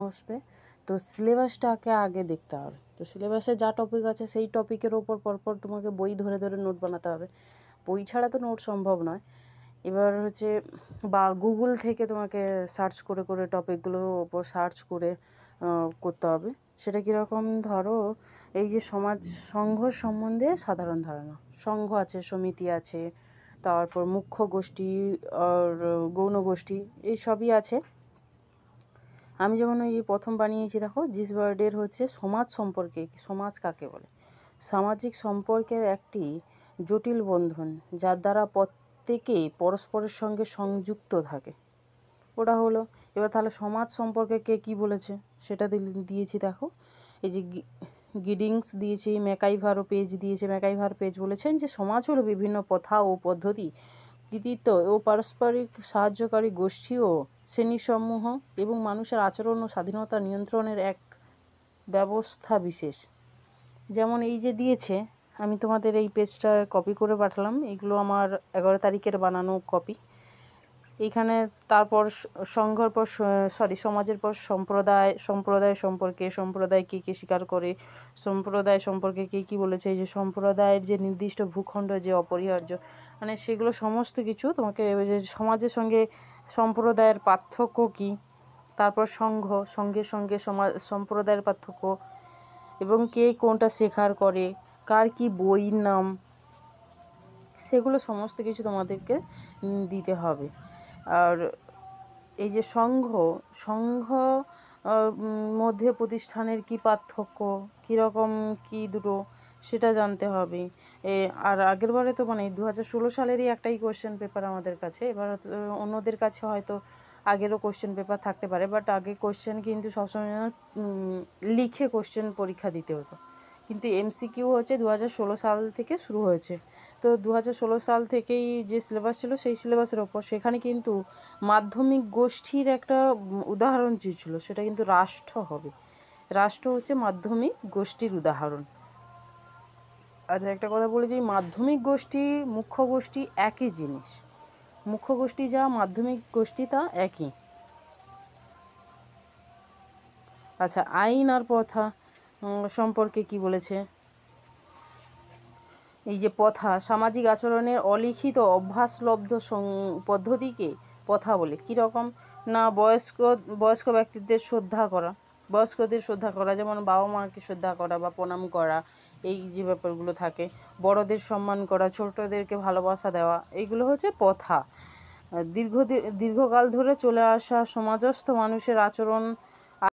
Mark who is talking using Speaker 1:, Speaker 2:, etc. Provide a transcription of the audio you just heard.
Speaker 1: আসবে। তো সিলেবাসটাকে আগে দেখতে হবে। তো সিলেবাসে যা টপিক আছে সেই টপিকের ওপর পরপর তোমাকে বই ধরে ধরে নোট বানাতে হবে। বই ছাড়া তো নোট সম্ভব নয়। এবার হচ্ছে বা গুগল থেকে তোমাকে সার্চ করে করে টপিকগুলোর ওপর সার্চ করে করতে হবে। সেটা কীরকম, ধরো এই যে সমাজ সংঘ সম্বন্ধে সাধারণ ধারণা, সংঘ আছে, সমিতি আছে, তারপর মুখ্য গোষ্ঠী আর গৌণ গোষ্ঠী, এই সবই আছে। আমি যেমন এই প্রথম বানিয়েছি, দেখো জিসবার্ডের হচ্ছে সমাজ সম্পর্কে, সমাজ কাকে বলে, সামাজিক সম্পর্কের একটি জটিল বন্ধন যার দ্বারা প্রত্যেকেই পরস্পরের সঙ্গে সংযুক্ত থাকে, ওটা হলো। এবার তাহলে সমাজ সম্পর্কে কে কী বলেছে সেটা দিয়েছি, দেখো এই যে গিডিংস দিয়েছি, ম্যাকাইভারও পেজ দিয়েছে। ম্যাকাইভার পেজ বলেছেন যে সমাজ হলো বিভিন্ন প্রথা ও পদ্ধতি, কৃতিত্ব ও পারস্পরিক সাহায্যকারী গোষ্ঠী ও শ্রেণীসমূহ এবং মানুষের আচরণ ও স্বাধীনতা নিয়ন্ত্রণের এক ব্যবস্থা বিশেষ। যেমন এই যে দিয়েছে, আমি তোমাদের এই পেজটা কপি করে পাঠালাম, এগুলো আমার 11 তারিখের বানানো কপি। এইখানে তারপর সংঘর পর সমাজের পর সম্প্রদায় সম্পর্কে, সম্প্রদায় কী কী স্বীকার করে, সম্প্রদায় সম্পর্কে কে কী বলেছে, এই যে সম্প্রদায়ের যে নির্দিষ্ট ভূখণ্ড যে অপরিহার্য, মানে সেগুলো সমস্ত কিছু তোমাকে, যে সমাজের সঙ্গে সম্প্রদায়ের পার্থক্য কী, তারপর সঙ্গে সঙ্গে সম্প্রদায়ের পার্থক্য এবং কে কোনটা শেখার করে, কার কী বইয়ের নাম, সেগুলো সমস্ত কিছু তোমাদেরকে দিতে হবে। আর এই যে সংঘ মধ্যে প্রতিষ্ঠানের কি পার্থক্য, কীরকম কী দুটো, সেটা জানতে হবে। আর আগের বারে তো মানে 2016 সালেরই একটাই কোশ্চেন পেপার আমাদের কাছে, এবার অন্যদের কাছে হয়তো আগেরও কোশ্চেন পেপার থাকতে পারে, বাট আগে কোশ্চেন কিন্তু সবসময় লিখে কোশ্চেন পরীক্ষা দিতে হতো, কিন্তু এমসিকিউ হচ্ছে 2016 সাল থেকে শুরু হয়েছে। তো 2016 সাল থেকেই যে সিলেবাস ছিল সেই সিলেবাসের ওপর, সেখানে কিন্তু মাধ্যমিক গোষ্ঠীর একটা উদাহরণ ছিল, সেটা কিন্তু রাষ্ট্র হবে। রাষ্ট্র হচ্ছে মাধ্যমিক গোষ্ঠীর উদাহরণ। আচ্ছা, একটা কথা বলি যে মাধ্যমিক গোষ্ঠী মুখ্য গোষ্ঠী একই জিনিস, মুখ্য গোষ্ঠী যা মাধ্যমিক গোষ্ঠী তা একই। আচ্ছা, আইন আর প্রথা সম্পর্কে কি বলেছে, এই যে প্রথা সামাজিক আচরণের অলিখিত অভ্যাসলব্ধ পদ্ধতিকে প্রথা বলে। কীরকম না, বয়স্ক ব্যক্তিদের শ্রদ্ধা করা, বয়স্কদের শ্রদ্ধা করা, যেমন বাবা মাকে শ্রদ্ধা করা বা প্রণাম করা, এই যে ব্যাপারগুলো থাকে, বড়দের সম্মান করা, ছোটদেরকে ভালোবাসা দেওয়া, এইগুলো হচ্ছে প্রথা। দীর্ঘকাল ধরে চলে আসা সমাজস্থ মানুষের আচরণ